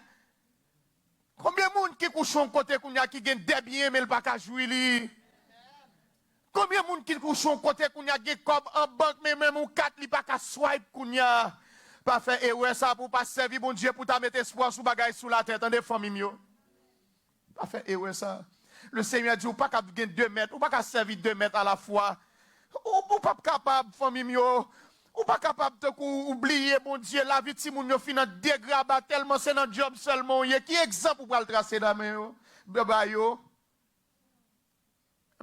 Speaker 1: Combien de monde qui couche en côté qui gagne des biens mais il pas qu'à jouer li. Combien de monde qui couche en côté qu'on a des comme en banque mais même ou 4 li pas qu'à swipe qu'on a pas faire erreur ça pour pas servir bon Dieu pour ta mettre espoir sous bagaille sous la tête dans des familles yo. Pas faire erreur ça. Le Seigneur dit ou pas qu'à gagner 2 mètres, ou pas qu'à servir 2 mètres à la fois. Ou pas capable famille yo. Ou pas capable de oublier bon Dieu la vie ti moun yo fin dégrader tellement c'est dans job seulement qui exemple pour le tracer dans main yo. Baba yo.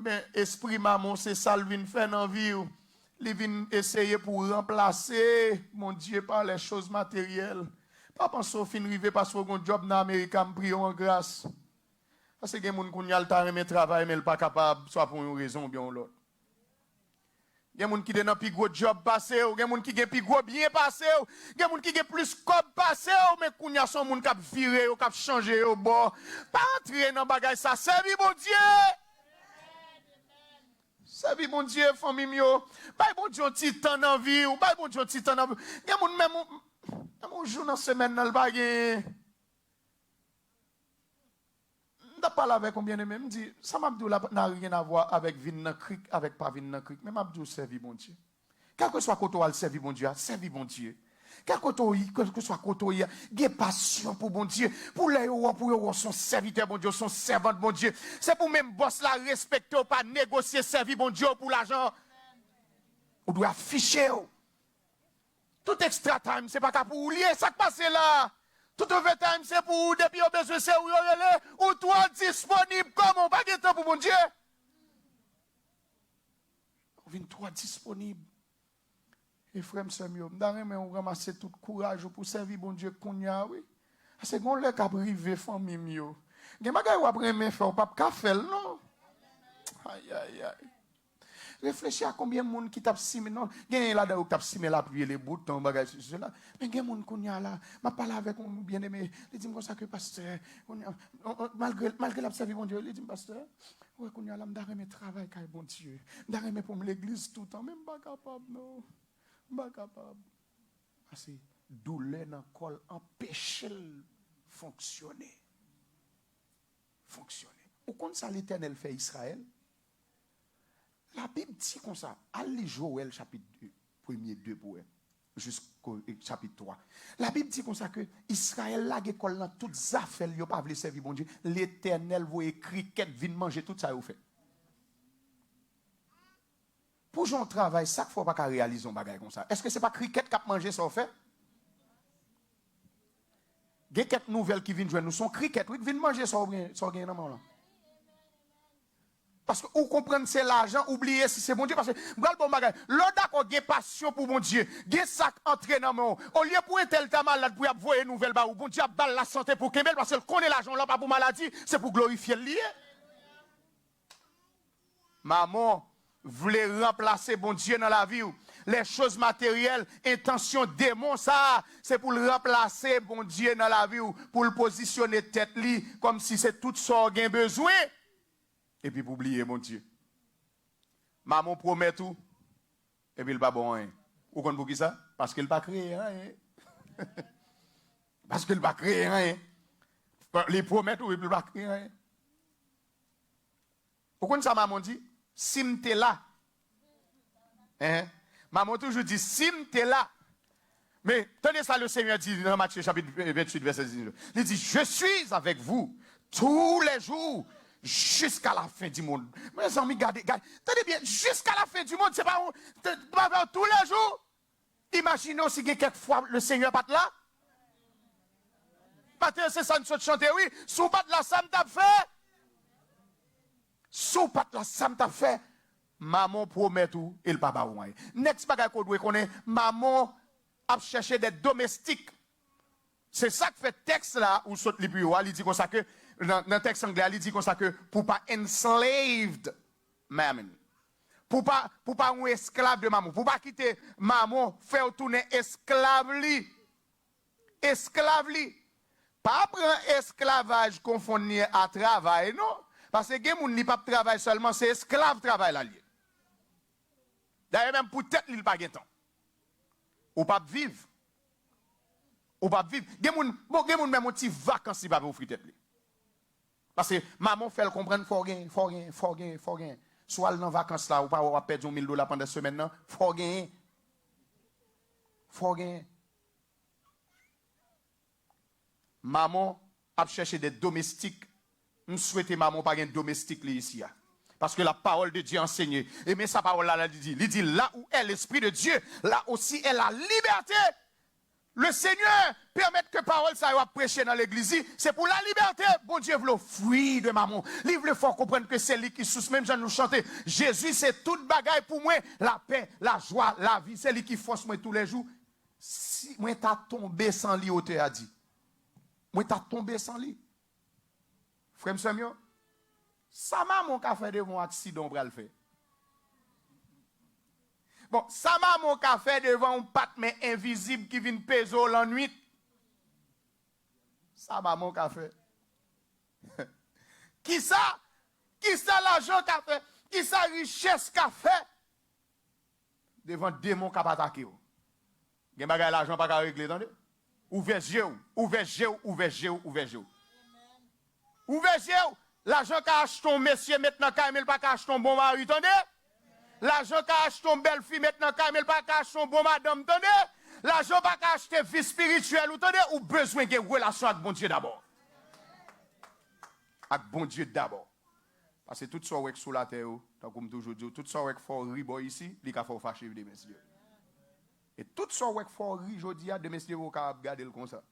Speaker 1: Mais esprit maman, c'est ça le vin fait dans la vie. Il vient essayer pour remplacer mon Dieu par les choses matérielles. Pas penser au fin rivé parce qu'on a un job dans l'Amérique, me prie en grâce. Parce que les gens qui ont le temps de travail, mais ils ne sont pas capables, soit pour une raison ou bien l'autre. Il y a des gens qui ont un plus gros job passé, il y a des gens qui ont plus gros bien passé, il y a des gens qui ont plus cob passé, mais il y a des gens qui ont viré, qui ont changé au bord. Pas entrer dans le bagage, ça servi mon Dieu. Servi mon Dieu, famille mio. Pas bon Dieu, petit temps dans la vie, ou pas bon Dieu, petit temps dans la vie. Il y a des gens même un jour dans la semaine dans le bagage. Je parle avec combien de même dit ça m'abdou n'a rien à voir avec vin dans cric avec pas vin dans cric mais m'abdou servi bon Dieu. Quel que soit côté où servi bon Dieu, servi bon Dieu. Quel que soit côté où il y a passion pour bon Dieu, pour les pour son serviteur bon Dieu, son servant bon Dieu. C'est pour même boss la respecter pas négocier servir bon Dieu pour l'argent. On doit afficher. Tout extra time c'est pas pour oublier ça qui passe là. Tout overtime, c'est pour depuis au besoin, c'est où il ou toi disponible, comment pas de temps pour mon Dieu? On vient toi disponible. Et frère, c'est mieux. On ramasse tout courage pour servir mon Dieu qu'on y a, oui. C'est qu'on l'a qu'à priver, famille mieux. Il y a des gens qui ont faire, pas qu'à faire, non? Aïe, aïe, aïe. Réfléchis à combien de monde qui t'a simé non il y a là où t'a simé là appuyer les boutons bagage cela mais il y a monde qu'on y a là m'a parlé avec un bien-aimé il dit comme ça que pasteur malgré la servi mon Dieu il dit pasteur ouais qu'on y a là m'da remet travail kay bon Dieu m'da remet pour l'église tout le temps même pas capable non pas capable parce que douleur dans col empêche fonctionner ou comme ça l'Éternel fait Israël. La Bible dit comme ça. Allez Joël chapitre 1er 2 pour elle. Jusqu'au chapitre 3. La Bible dit comme ça que Israël la école dans toutes affaires, il pas voulu servir bon Dieu. L'Éternel vous écrit qu'elle vient manger tout ça vous fait. Pour j'en travail, chaque fois pas qu'à réaliser un bagage comme ça. Est-ce que c'est pas cricket qui a mangé ça fait? Il y a quelques nouvelles qui viennent jouer nous sont cricket, oui, qui viennent manger ça gain dans là. Parce que vous comprenez c'est l'argent, oubliez si c'est bon Dieu parce que bon bagage, l'autre d'accord gain passion pour bon Dieu, gain sac entraînement. Au lieu pour un tel ta malade pour avoir une nouvelle ba ou bon Dieu balle la santé pour Kembel parce qu'il connaît l'argent là pas pour maladie, c'est pour glorifier lui. Maman voulait remplacer bon Dieu dans la vie. Les choses matérielles, intention démon, ça, c'est pour le remplacer bon Dieu dans la vie, pour le positionner tête li, comme si c'est tout ça qu'il a besoin. Et puis pour oublier mon Dieu. Maman promet tout, et puis il pas bon rien. Vous comprenez pour qui ça? Parce qu'il pas créé rien. Parce qu'il pas créé rien. Il promet tout, et puis il pas créé rien. Vous comprenez ça, maman dit? Si m'te là. Hein? Maman toujours dit, si m'te là. Mais tenez ça, le Seigneur dit dans Matthieu chapitre 28, verset 19. Il dit, je suis avec vous tous les jours jusqu'à la fin du monde. Mes amis, regardez, tenez bien, jusqu'à la fin du monde, c'est pas tous les jours. Imaginez aussi que quelquefois le Seigneur pas là. Matin, c'est ça, nous sommes chanter, oui. Sous pas de la Sam t'a fait. Sous pas de la Sam t'a fait. Maman promet tout, il pas ba ouin. Next bagay qu'on doit connaître, maman a cherché des domestiques. C'est ça que fait texte là où saute les bureaux, il dit comme ça que dans le texte anglais, il dit comme ça que pour pas enslaved maman. Pour pas un esclave de maman, pour pas quitter maman, faire tourner esclave li. Esclave li. Pas prendre esclavage confondu à travail non, parce que gen moun li pas travail seulement, c'est esclave travail là lié. D'ailleurs, même pour tête, il n'a pas de temps. Ou pas vivre. Ou pas vivre. Il y a des gens même qui vacances si pas offrir tête. Parce que maman fait le comprendre, faut gagner. Soit dans vacances là, ou pas, ou perdre $1000 pendant la semaine, faut gagner. Maman a cherché des domestiques. Je souhaite maman pas un domestique ici. Parce que la parole de Dieu enseigne. Et mais sa parole là, il dit là où est l'Esprit de Dieu, là aussi est la liberté. Le Seigneur permet que parole ça va prêcher dans l'église. C'est pour la liberté. Bon Dieu veut le fruit de maman. Il veut faire comprendre que c'est lui qui sous même gens nous chanter. Jésus c'est toute bagaille pour moi. La paix, la joie, la vie. C'est lui qui force moi tous les jours. Si moi t'as tombé sans lit, au te a dit. Moi t'as tombé sans lit. Frère Samuel. Ça maman qui a fait de mon accident pour le faire. Bon, ça maman qui a fait devant un patte mais invisible qui vient peser la nuit. Ça maman qui a fait. Qui ça? Qui ça l'argent qui a fait? Qui ça richesse qui a fait? Devant démon qui a attaqué. Gen bagay l'argent pas régler, attendez? Ouvert yeux, ouvert yeux. Ouvert yeux. L'argent qu'a acheté ton monsieur maintenant, il ne pas acheter ton bon mari, attendez? L'argent qu'a acheté ton belle fille maintenant, il ne pas acheter ton bon madame, attendez? L'argent pas acheter vie spirituelle, attendez? Ou besoin de relation avec bon Dieu d'abord? Avec bon Dieu d'abord. Parce que tout ça avec sous la terre, comme toujours dit, tout ça avec fort ribo ici, il a fort fâché de messieurs. Et tout ça avec fort ri, je dis, de messieurs, vous pouvez regarder le comme ça.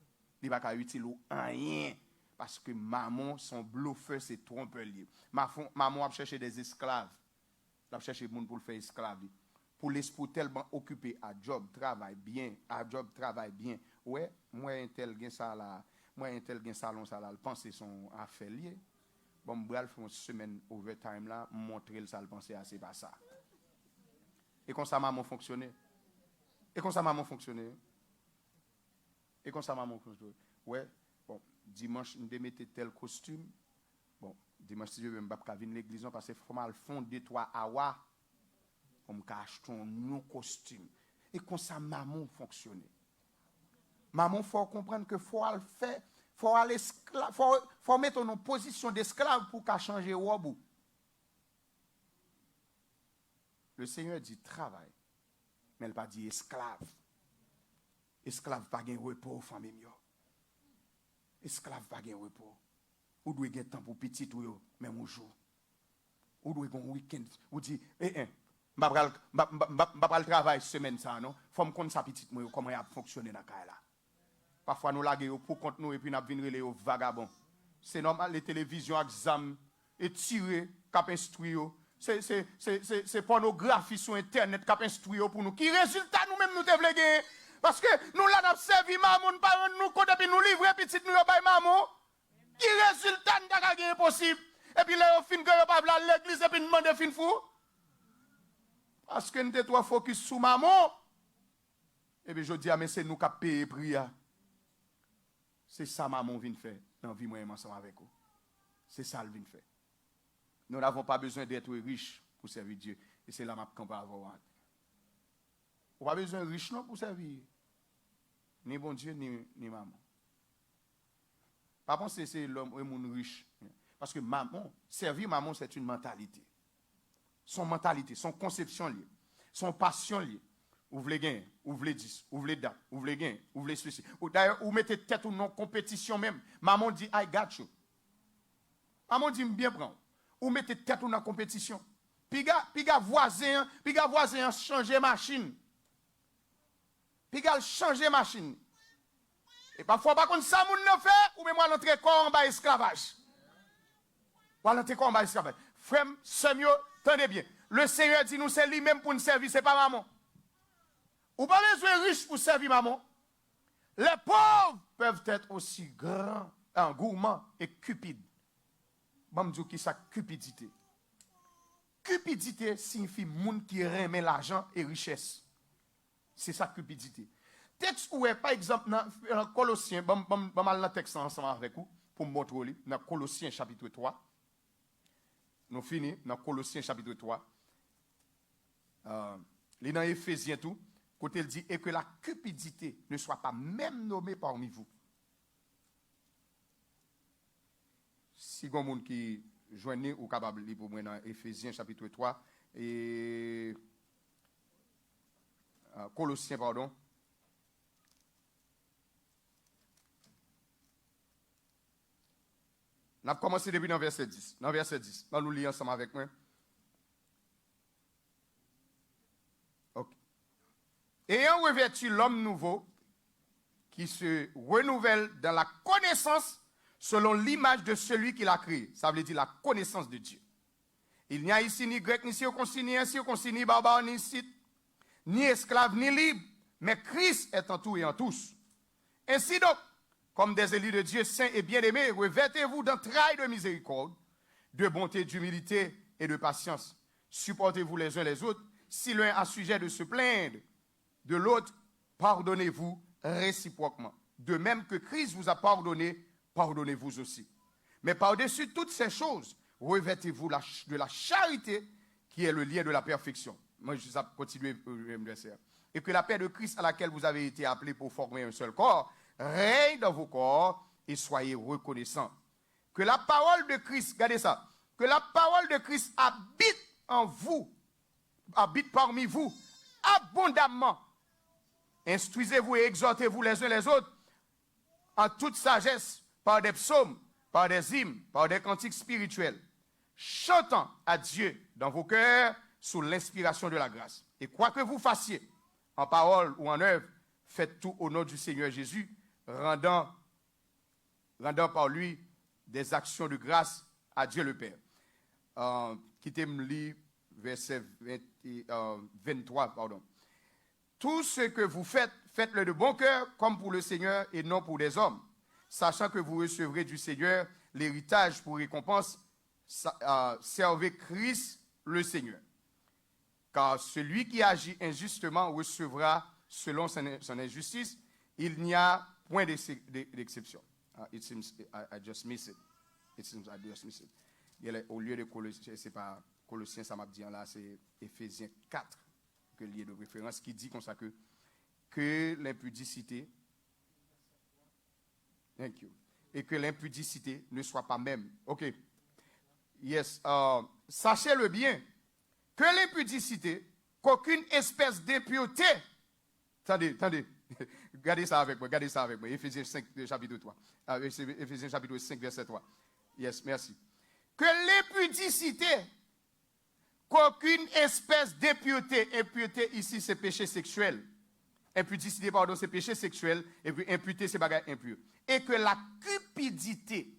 Speaker 1: Il va pas utile ou rien. Parce que maman, son bluffeur, c'est trompeur. Maman a cherché des esclaves. Elle a cherché des gens pour le faire esclave. Pour l'esprit tellement occupé à job, travail bien. Ouais, moi, un tel gain ça là. Moi, un tel gain salon ça là. Le penser son affaire lié. Bon, je faire une semaine overtime là, montrer le ça, le penser à c'est pas ça. Et comme ça, maman fonctionnait. Et comme ça, maman fonctionnait. Ouais. Bon, dimanche, je mettais tel costume. Bon, dimanche, si je veux, je ne vais pas venir à l'église parce que faut mal fonder 3 hours. On me cache un nouveau costume. Et comme ça, maman fonctionne. Maman, il faut comprendre que faut le faire. Faut mettre en position d'esclave pour qu'elle change robe. Le Seigneur dit travail, mais il n'a pas dit esclave. Esclave pas de repos, famille. Esclave pas de repos. Ou doit gagner temps pour petit ou même un jour. Ou doit gagner un week-end. Ou dit, je pas le travail semaine ça non. Faut me connaître ça petit moi comment il a fonctionné dans cas là. Parfois nous laguer pour compte nous et puis n'a venir les vagabonds. C'est normal les télévisions exam et tirer cap instruire. C'est pornographie sur internet cap instruire pour nous. Qui résultat nous même nous te vle gagner parce que nous là n'a servi maman pas nous quand depuis nous livrer petit nous yo bay maman. Qui résultat n'a pas gagner possible. Et puis là, au fin que pas à l'église et puis demander fin fou. Parce que nous sommes trop focus sur maman. Et puis je dis, mais c'est nous qui payons prière. C'est ça maman vient faire dans la vie moi ensemble avec vous. C'est ça elle vient faire. Nous n'avons pas besoin d'être riches pour servir Dieu. Et c'est là qu'on va avoir. On n'a pas besoin de riches non pour servir. Ni bon Dieu, ni maman. Pas penser c'est l'homme ou moun riche. Parce que maman, servir maman, c'est une mentalité. Son mentalité, son conception liée, son passion liée. Ou voulez gagner, ou voulez 10, ou voulez date, ou voulez gagner, ou voulez ceci. D'ailleurs, ou mettez tête ou non compétition même. Maman dit, I got you. Maman dit, bien prendre. Ou mettez tête ou non compétition. Piga voisin changer machine. Piga changer machine. Et parfois, par contre, ça, moun ne fait, ou même moi, l'entrée corps en bas esclavage. Ou l'entrée corps en bas esclavage. Frère, Samuel, tenez bien. Le Seigneur dit, nous, c'est lui-même pour nous servir, c'est pas maman. Ou pas besoin riche pour servir maman. Les pauvres peuvent être aussi grands, gourmands et cupides. Bon, me dis qui ça, cupidité. Cupidité signifie monde qui remet l'argent et richesse. C'est ça, cupidité. Texte où est, par exemple, dans Colossiens, je vais mal dans le texte ensemble avec vous, pour me montrer, dans Colossiens chapitre 3. Nous finissons dans Colossiens chapitre 3. Il dans Éphésiens tout, côté il dit, et que la cupidité ne soit pas même nommée parmi vous. Si vous avez qui joignent ou capable de pour moi dans Éphésiens chapitre 3 et Colossiens, pardon. On a commencé depuis dans verset 10. Dans verset 10. On nous lit ensemble avec moi. Ok. Ayant revêtu l'homme nouveau qui se renouvelle dans la connaissance selon l'image de celui qui l'a créé. Ça veut dire la connaissance de Dieu. Il n'y a ici ni grec, ni circoncis, ni barbare, ni scythe, ni esclave, ni libre, mais Christ est en tout et en tous. Ainsi donc, comme des élus de Dieu saints et bien-aimés, revêtez-vous d'entrailles de miséricorde, de bonté, d'humilité et de patience. Supportez-vous les uns les autres. Si l'un a sujet de se plaindre de l'autre, pardonnez-vous réciproquement. De même que Christ vous a pardonné, pardonnez-vous aussi. Mais par-dessus toutes ces choses, revêtez-vous de la charité qui est le lien de la perfection. Moi, je vais continuer le verset. Et que la paix de Christ à laquelle vous avez été appelés pour former un seul corps, règne dans vos corps et soyez reconnaissants. Que la parole de Christ, regardez ça, que la parole de Christ habite en vous, habite parmi vous, abondamment. Instruisez-vous et exhortez-vous les uns les autres en toute sagesse, par des psaumes, par des hymnes, par des cantiques spirituels, chantant à Dieu dans vos cœurs sous l'inspiration de la grâce. Et quoi que vous fassiez, en parole ou en œuvre, faites tout au nom du Seigneur Jésus, rendant par lui des actions de grâce à Dieu le Père. Quittez-moi lire verset 23, pardon. Tout ce que vous faites, faites-le de bon cœur, comme pour le Seigneur et non pour des hommes, sachant que vous recevrez du Seigneur l'héritage pour récompense, servez Christ le Seigneur. Car celui qui agit injustement recevra selon son injustice. Il n'y a point d'exception. It seems I just miss it. It seems I just miss it. Au lieu de Colossiens, c'est pas Colossiens, ça m'a dit là, c'est Éphésiens 4 que lié de référence qui dit comme ça que l'impudicité, thank you, et que l'impudicité ne soit pas même. Ok. Yes. Sachez-le bien que l'impudicité qu'aucune espèce d'impureté. Attendez. Regardez ça avec moi. Éphésiens 5, chapitre 3. Éphésiens chapitre 5, verset 3. Yes, merci. Que l'impudicité, qu'aucune espèce d'impureté. Impureté ici, c'est péché sexuel. Impudicité, pardon, c'est péché sexuel. Et puis impureté, c'est bagage impur. Et que la cupidité.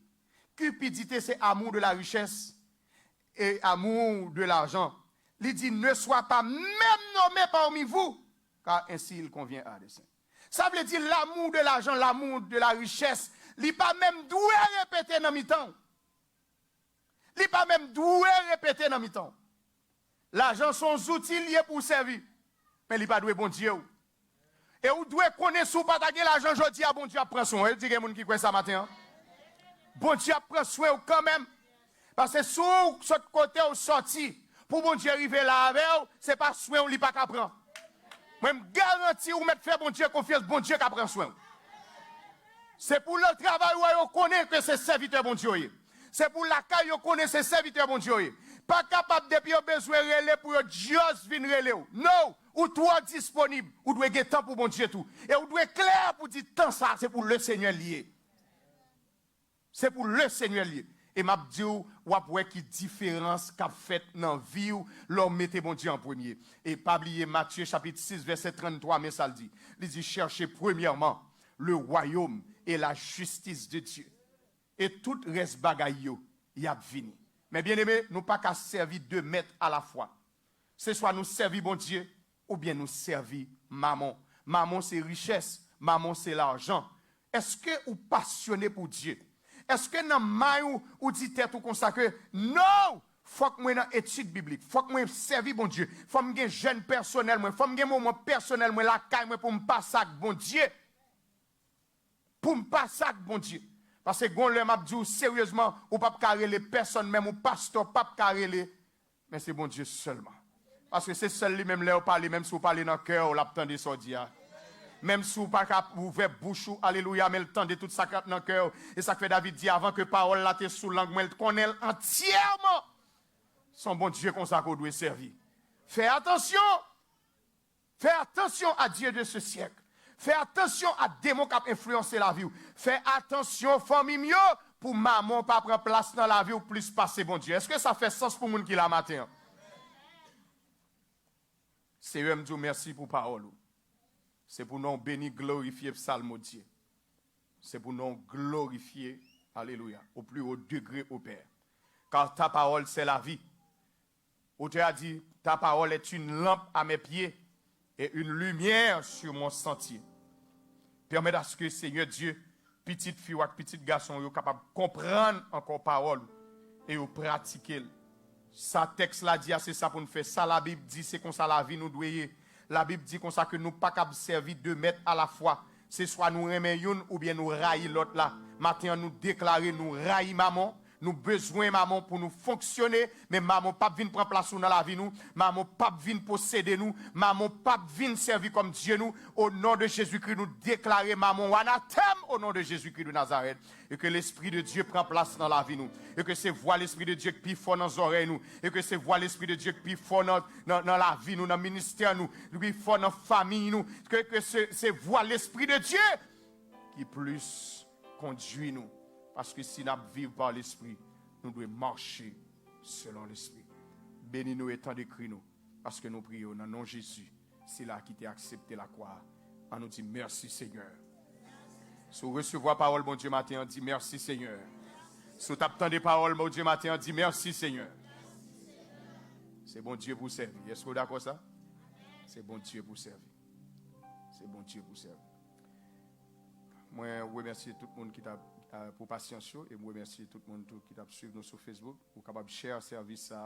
Speaker 1: Cupidité, c'est amour de la richesse et amour de l'argent. Il dit, ne soit pas même nommé parmi vous, car ainsi il convient à des saints. Ça veut dire l'amour de l'argent, l'amour de la richesse. Il n'est pas même doué répéter dans mi-temps. Il n'est pas même doué répéter dans mi-temps. L'argent sont outils liés pour servir. Mais il n'est pas doué bon Dieu. Et vous devez connaître sous partager l'argent, je dis à bon Dieu, prends soin. Il dit qu'il y a des gens qui croient ça matin. Bon Dieu prend soin quand même. Parce que sous ce côté où sorti, pour bon Dieu arriver là avec vous, ce n'est pas soin, on ne pas qu'à prendre. Moi, je garantis ou mettre faire bon Dieu confiance, bon Dieu qui prend soin. C'est pour le travail où on connaît que c'est serviteur bon Dieu. C'est pour la caille où on connaît que c'est serviteur bon Dieu. Pas capable depuis au besoin relais pour Dieu venir relais. Non, ou toi disponible, ou doit avoir temps pour bon Dieu tout. Et ou doit clair pour dire temps ça, c'est pour le Seigneur lié. C'est pour le Seigneur lié. Et m'a dit ou après qui différence qu'a fait dans vie ou l'homme mettez bon Dieu en premier. Et pas oublier Matthieu chapitre 6 verset 33 mais ça le dit. Il dit cherchez premièrement le royaume et la justice de Dieu. Et tout reste bagaille yo y a venu. Mais bien aimé, nous pas qu'à servir deux maîtres à la fois. C'est soit nous servir bon Dieu ou bien nous servir maman. Maman c'est richesse, maman c'est l'argent. Est-ce que vous passionné pour Dieu? Est-ce que dans maille ou dit tête ou consacré? Non! Faut que moi dans étude biblique, faut que moi servi bon Dieu. Faut que moi jeune personnel moi, faut que moi moment personnel moi la caille moi pour me passer avec bon Dieu. Pour me passer avec bon Dieu. Parce que gon le m'a dit sérieusement, ou pas carrer les personnes même ou pasteur pas carrer les mais c'est bon Dieu seulement. Parce que c'est seul lui même là ou parler même si vous parlez dans cœur ou l'attendez so dia. Même si vous pas ouvert bouche alléluia mais le temps de tout ça dans le cœur et ça fait David dit avant que parole là te sous langue moi connaît entièrement son bon Dieu comme ça qu'on doit servir. Fais attention à Dieu de ce siècle. Fais attention à démon qui a influencé la vie. Fais attention famille mieux pour maman pas prendre place dans la vie ou plus passer bon Dieu. Est-ce que ça fait sens pour moun qui la matin? C'est eux me dire merci pour parole. C'est pour nous bénir, glorifier, psalmodier. C'est pour nous glorifier, alléluia, au plus haut degré au Père. Car ta parole, c'est la vie. Auteur a dit, ta parole est une lampe à mes pieds et une lumière sur mon sentier. Permets à ce que, Seigneur Dieu, petite fille ou petit garçon, soient capables de comprendre encore parole et de pratiquer. Sa texte là dit, c'est ça pour nous faire. Ça, la Bible dit, c'est comme ça la vie nous doit. La Bible dit comme ça que nous pas capables de servir deux maîtres à la fois. C'est soit nous aimer une ou bien nous railler l'autre là. Maintenant nous déclarer nous railler maman. Nous besoin maman pour nous fonctionner, mais maman pas venir prendre place dans la vie nous, maman pas venir posséder nous, maman pas venir servir comme Dieu nous. Au nom de Jésus-Christ nous déclarer maman anathème au nom de Jésus-Christ de Nazareth et que l'esprit de Dieu prend place dans la vie nous et que c'est voix l'esprit de Dieu qui fort dans nos oreilles nous et que c'est voix l'esprit de Dieu qui fort dans la vie nous, dans le ministère nous, qui fort dans la famille nous, que c'est voix l'esprit de Dieu qui plus conduit nous. Parce que si nous vivons par l'Esprit, nous devons marcher selon l'Esprit. Bénis-nous et tant d'écrit nous. Parce que nous prions dans le nom de Jésus. C'est là qui t'a accepté la croix. On nous dit merci Seigneur. Si vous recevez la parole, bon Dieu matin, on dit merci Seigneur. Si vous avez des paroles, bon Dieu matin, on dit merci Seigneur. C'est bon Dieu pour servir. Est-ce que vous êtes d'accord ça? C'est bon Dieu pour servir. C'est bon Dieu pour servir. Moi, je remercie tout le monde qui t'a pour patience et je remercie tout le monde qui t'a suivi nous sur Facebook pour capable share service ça.